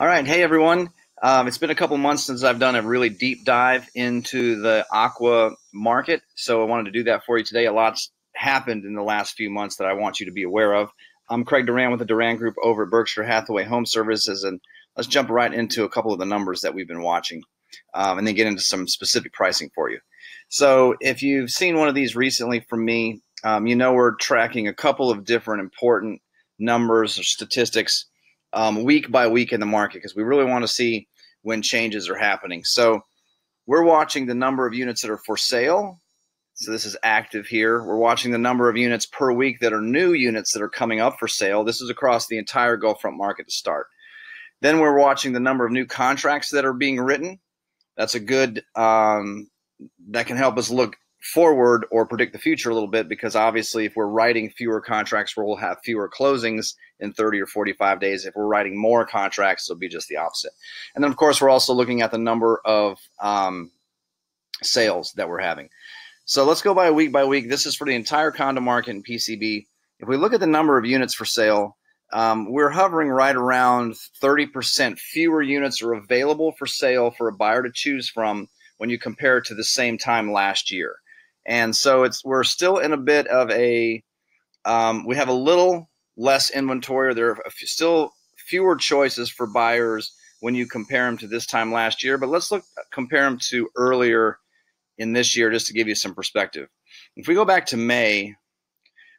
All right. Hey, everyone. It's been a couple months since I've done a really deep dive into the Aqua market. So I wanted to do that for you today. A lot's happened in the last few months that I want you to be aware of. I'm Craig Duran with the Duran Group over at Berkshire Hathaway HomeServices. And let's jump right into a couple of the numbers that we've been watching and then get into some specific pricing for you. So if you've seen one of these recently from me, you know we're tracking a couple of different important numbers or statistics week by week in the market because we really want to see when changes are happening. So we're watching the number of units that are for sale. So this is active here. We're watching the number of units per week that are new units that are coming up for sale. This is across the entire Gulfront market to start. Then we're watching the number of new contracts that are being written. That's a good, that can help us look forward or predict the future a little bit, because obviously if we're writing fewer contracts, we'll have fewer closings in 30 or 45 days. If we're writing more contracts, it'll be just the opposite. And then of course we're also looking at the number of sales that we're having. So let's go by week. This is for the entire condo market in PCB. If we look at the number of units for sale, we're hovering right around 30% fewer units are available for sale for a buyer to choose from when you compare it to the same time last year. And so we're still in a bit of a, we have a little less inventory. There are still fewer choices for buyers when you compare them to this time last year. But let's compare them to earlier in this year just to give you some perspective. If we go back to May,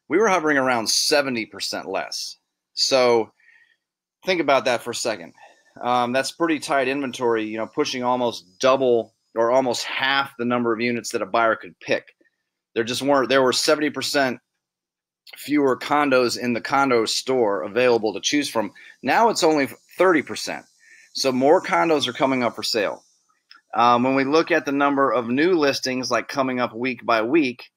we were hovering around 70% less. So think about that for a second. That's pretty tight inventory, you know, pushing almost double or almost half the number of units that a buyer could pick. There were 70% fewer condos in the condo store available to choose from. Now it's only 30%. So more condos are coming up for sale. When we look at the number of new listings, like coming up week by week,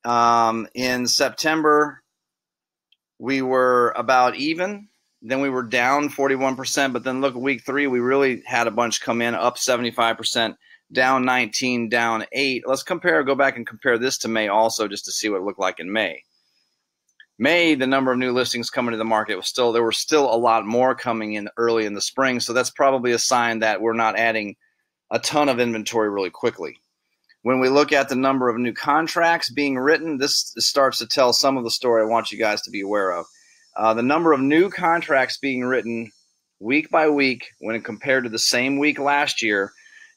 in September, we were about even. Then we were down 41%. But then look at week 3, we really had a bunch come in, up 75%. Down 19, down 8. Let's go back and compare this to May also, just to see what it looked like in May. May, the number of new listings coming to the market there were still a lot more coming in early in the spring. So that's probably a sign that we're not adding a ton of inventory really quickly. When we look at the number of new contracts being written, this starts to tell some of the story I want you guys to be aware of. The number of new contracts being written week by week when compared to the same week last year,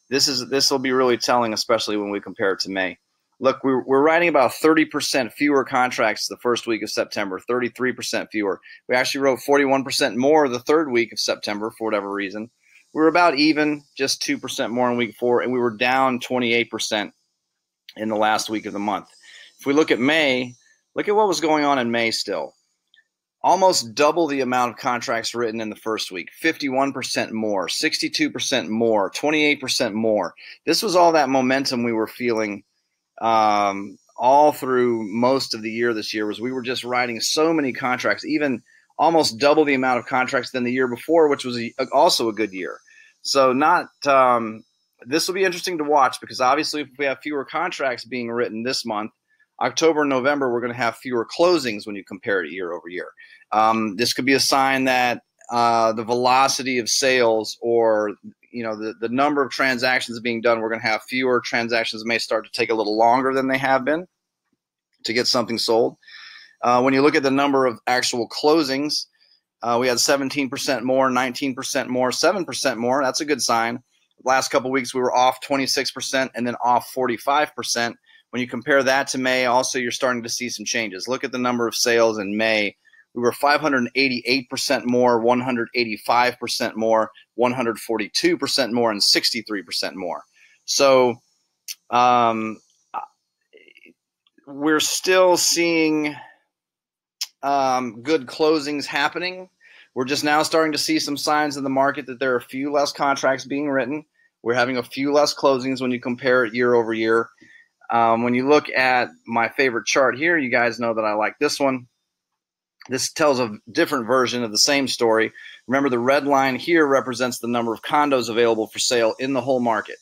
this will be really telling, especially when we compare it to May. Look, we're writing about 30% fewer contracts the first week of September, 33% fewer. We actually wrote 41% more the third week of September for whatever reason. We were about even, just 2% more in week 4, and we were down 28% in the last week of the month. If we look at May, look at what was going on in May still. Almost double the amount of contracts written in the first week, 51% more, 62% more, 28% more. This was all that momentum we were feeling all through most of the year this year. We were just writing so many contracts, even almost double the amount of contracts than the year before, which was also a good year. So this will be interesting to watch, because obviously if we have fewer contracts being written this month, October and November, we're going to have fewer closings when you compare it year over year. This could be a sign that the velocity of sales, or the number of transactions being done, we're going to have fewer transactions that may start to take a little longer than they have been to get something sold. When you look at the number of actual closings, we had 17% more, 19% more, 7% more. That's a good sign. The last couple of weeks, we were off 26% and then off 45%. When you compare that to May, also you're starting to see some changes. Look at the number of sales in May. We were 588% more, 185% more, 142% more, and 63% more. So we're still seeing good closings happening. We're just now starting to see some signs in the market that there are a few less contracts being written. We're having a few less closings when you compare it year over year. When you look at my favorite chart here, you guys know that I like this one. This tells a different version of the same story. Remember, the red line here represents the number of condos available for sale in the whole market.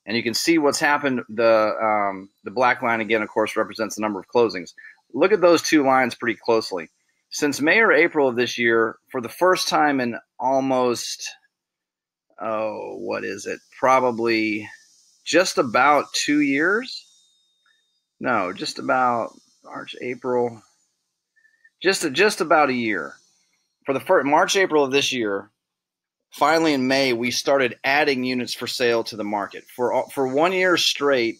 And you can see what's happened. The black line, again, of course, represents the number of closings. Look at those two lines pretty closely. Since May or April of this year, for the first time in almost what is it? Probably just about 2 years. No, just about March, April. Just about a year. For the first March, April of this year, finally in May, we started adding units for sale to the market. For 1 year straight,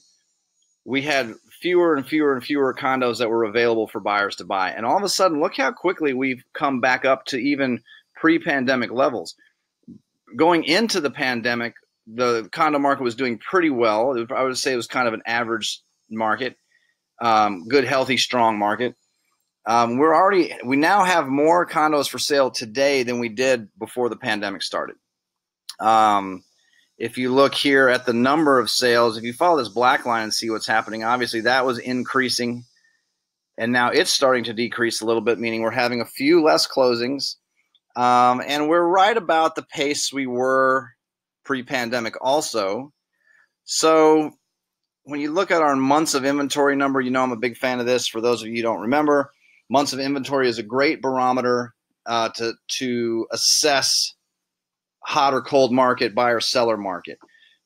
we had fewer and fewer and fewer condos that were available for buyers to buy. And all of a sudden, look how quickly we've come back up to even pre-pandemic levels. Going into the pandemic, the condo market was doing pretty well. I would say it was kind of an average market, good, healthy, strong market. We now have more condos for sale today than we did before the pandemic started. If you look here at the number of sales, if you follow this black line and see what's happening, obviously that was increasing, and now it's starting to decrease a little bit, meaning we're having a few less closings, and we're right about the pace we were pre-pandemic also. So when you look at our months of inventory number, you know I'm a big fan of this. For those of you who don't remember, months of inventory is a great barometer to assess hot or cold market, buyer seller market.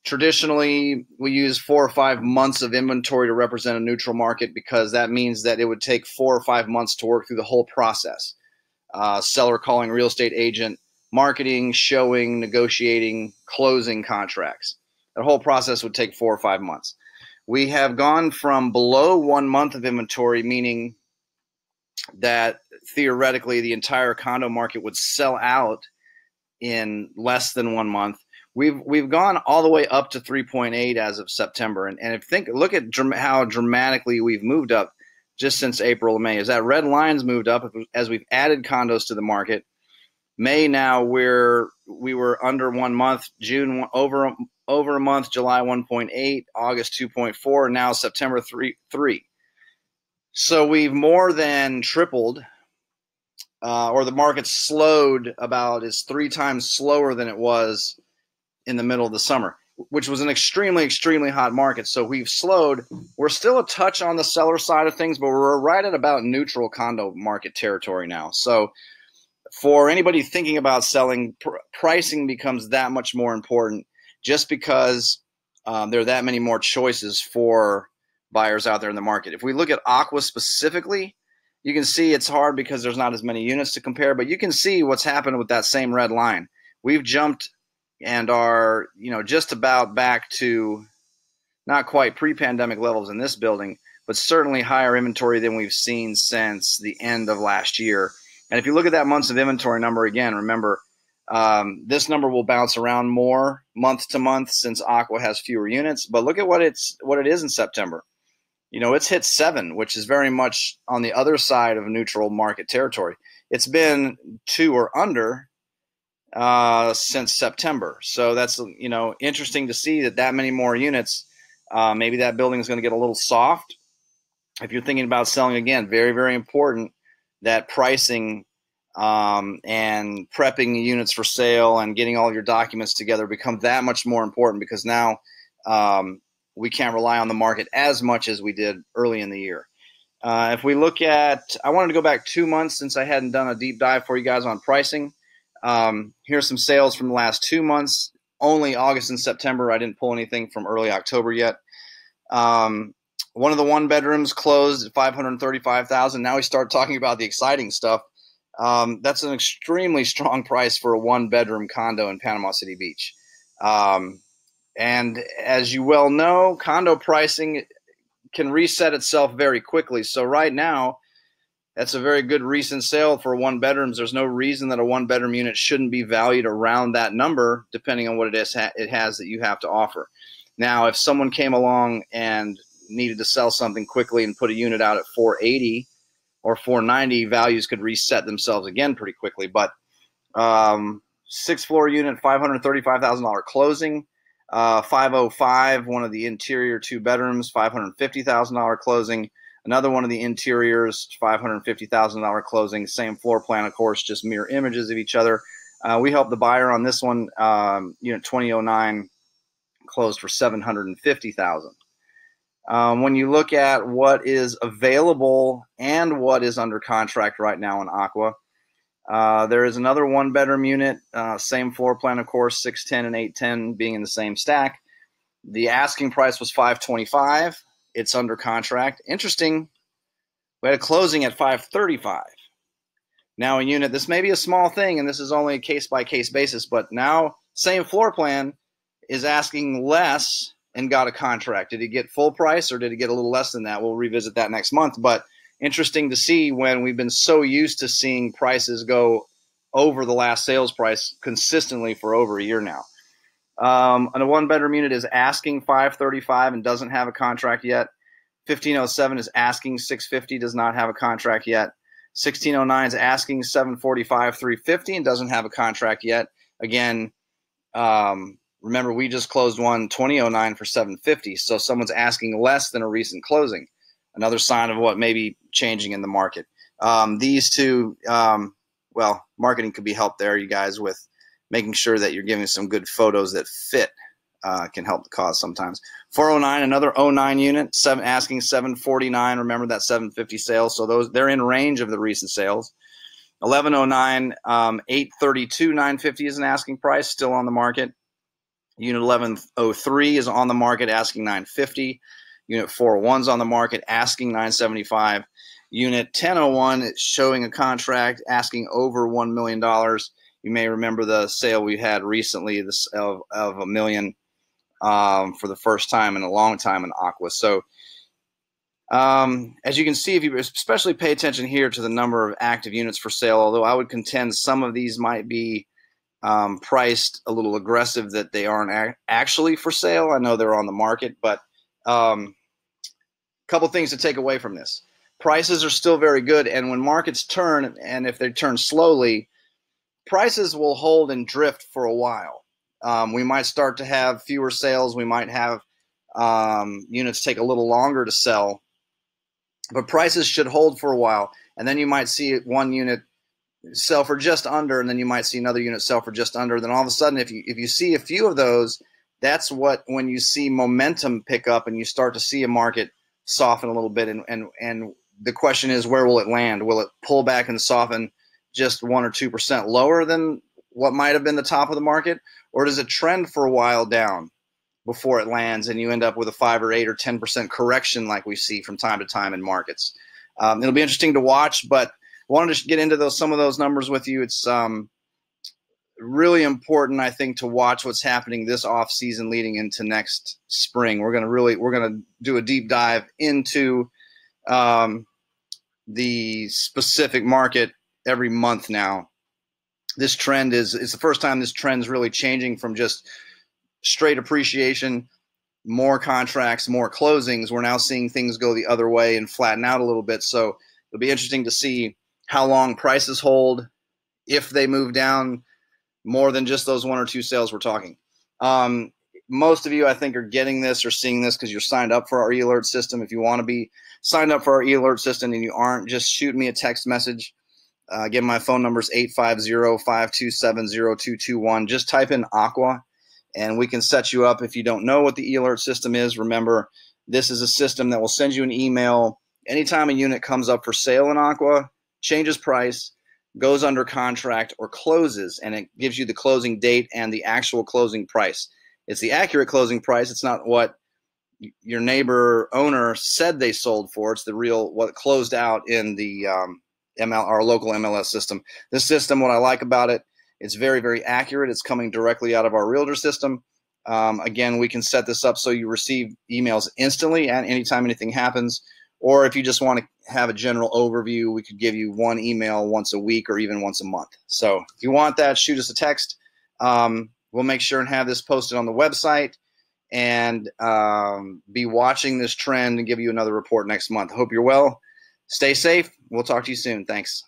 Traditionally, we use 4 or 5 months of inventory to represent a neutral market because that means that it would take 4 or 5 months to work through the whole process. Seller calling real estate agent, marketing, showing, negotiating, closing contracts. The whole process would take 4 or 5 months. We have gone from below 1 month of inventory, meaning that theoretically the entire condo market would sell out in less than 1 month. We've gone all the way up to 3.8 as of September, and look at how dramatically we've moved up just since April and May. As that red line's moved up, as we've added condos to the market. May now we were under 1 month, June over a month, July 1.8, August 2.4, and now September 3. So we've more than tripled. Or the market slowed about is 3 times slower than it was in the middle of the summer, which was an extremely, extremely hot market. So we've slowed. We're still a touch on the seller side of things, but we're right at about neutral condo market territory now. So for anybody thinking about selling, pricing becomes that much more important just because there are that many more choices for buyers out there in the market. If we look at Aqua specifically, you can see it's hard because there's not as many units to compare, but you can see what's happened with that same red line. We've jumped and are, just about back to not quite pre-pandemic levels in this building, but certainly higher inventory than we've seen since the end of last year. And if you look at that months of inventory number again, remember, this number will bounce around more month to month since Aqua has fewer units, but look at what it is in September. It's hit 7, which is very much on the other side of neutral market territory. It's been 2 or under since September. So that's, interesting to see that many more units. Maybe that building is going to get a little soft. If you're thinking about selling again, very, very important that pricing and prepping units for sale and getting all your documents together become that much more important because now we can't rely on the market as much as we did early in the year. If we look at, I wanted to go back 2 months since I hadn't done a deep dive for you guys on pricing. Here's some sales from the last 2 months, only August and September. I didn't pull anything from early October yet. One of the 1 bedrooms closed at $535,000. Now we start talking about the exciting stuff. That's an extremely strong price for a 1 bedroom condo in Panama City Beach. And as you well know, condo pricing can reset itself very quickly. So right now, that's a very good recent sale for 1 bedrooms. There's no reason that a 1 bedroom unit shouldn't be valued around that number, depending on what it has that you have to offer. Now, if someone came along and needed to sell something quickly and put a unit out at $480 or $490, values could reset themselves again pretty quickly. But 6th floor unit, $535,000 closing. 505, one of the interior 2 bedrooms, $550,000 closing. Another one of the interiors, $550,000 closing. Same floor plan, of course, just mirror images of each other. We helped the buyer on this one. Unit 2009 closed for $750,000. When you look at what is available and what is under contract right now in Aqua, There is another one-bedroom unit, same floor plan, of course, 610 and 810 being in the same stack. The asking price was $525. It's under contract. Interesting, we had a closing at $535. Now a unit, this may be a small thing, and this is only a case-by-case basis, but now same floor plan is asking less and got a contract. Did he get full price or did he get a little less than that? We'll revisit that next month, but interesting to see when we've been so used to seeing prices go over the last sales price consistently for over a year now. And a one-bedroom unit is asking $535 and doesn't have a contract yet. 1507 is asking $650, does not have a contract yet. 1609 is asking $745, $350 and doesn't have a contract yet. Again, remember we just closed one 2009 for $750, so someone's asking less than a recent closing. Another sign of what may be changing in the market. These two, well, marketing could be helped there, you guys, with making sure that you're giving some good photos that fit. Can help the cause sometimes. 409, another 09 unit, asking $749. Remember that $750 sales, so they're in range of the recent sales. 1109, 832, $950 is an asking price, still on the market. Unit 1103 is on the market, asking $950. Unit 401 is on the market, asking $975. Unit 1001 is showing a contract, asking over $1 million. You may remember the sale we had recently, of $1 million. For the first time in a long time in Aqua. So as you can see, if you especially pay attention here to the number of active units for sale, although I would contend some of these might be priced a little aggressive, that they aren't actually for sale. I know they're on the market, but a couple things to take away from this. Prices are still very good, and when markets turn, and if they turn slowly, prices will hold and drift for a while. We might start to have fewer sales. We might have units take a little longer to sell, but prices should hold for a while. And then you might see one unit sell for just under, and then you might see another unit sell for just under. Then all of a sudden, if you see a few of those, that's when you see momentum pick up and you start to see a market soften a little bit. And the question is, where will it land? Will it pull back and soften just 1 or 2% lower than what might have been the top of the market? Or does it trend for a while down before it lands and you end up with a 5 or 8 or 10% correction like we see from time to time in markets? It'll be interesting to watch, but I wanted to get into some of those numbers with you. It's really important, I think, to watch what's happening this off season leading into next spring. We're going to do a deep dive into the specific market every month now. This trend it's the first time this trend is really changing from just straight appreciation, more contracts, more closings. We're now seeing things go the other way and flatten out a little bit. So it'll be interesting to see how long prices hold, if they move down more than just those 1 or 2 sales we're talking. Most of you, I think, are getting this or seeing this because you're signed up for our e-alert system. If you want to be signed up for our e-alert system and you aren't, just shoot me a text message. Again, my phone number is 850-527-0221. Just type in Aqua, and we can set you up. If you don't know what the e-alert system is, remember, this is a system that will send you an email anytime a unit comes up for sale in Aqua, changes price, goes under contract, or closes, and it gives you the closing date and the actual closing price. It's the accurate closing price. It's not what your neighbor owner said they sold for. It's the real, what closed out in the our local MLS system. This system, what I like about it, it's very, very accurate. It's coming directly out of our realtor system. Again, we can set this up so you receive emails instantly and anytime anything happens. Or if you just want to have a general overview, we could give you one email once a week or even once a month. So if you want that, shoot us a text. We'll make sure and have this posted on the website and be watching this trend and give you another report next month. Hope you're well. Stay safe. We'll talk to you soon. Thanks.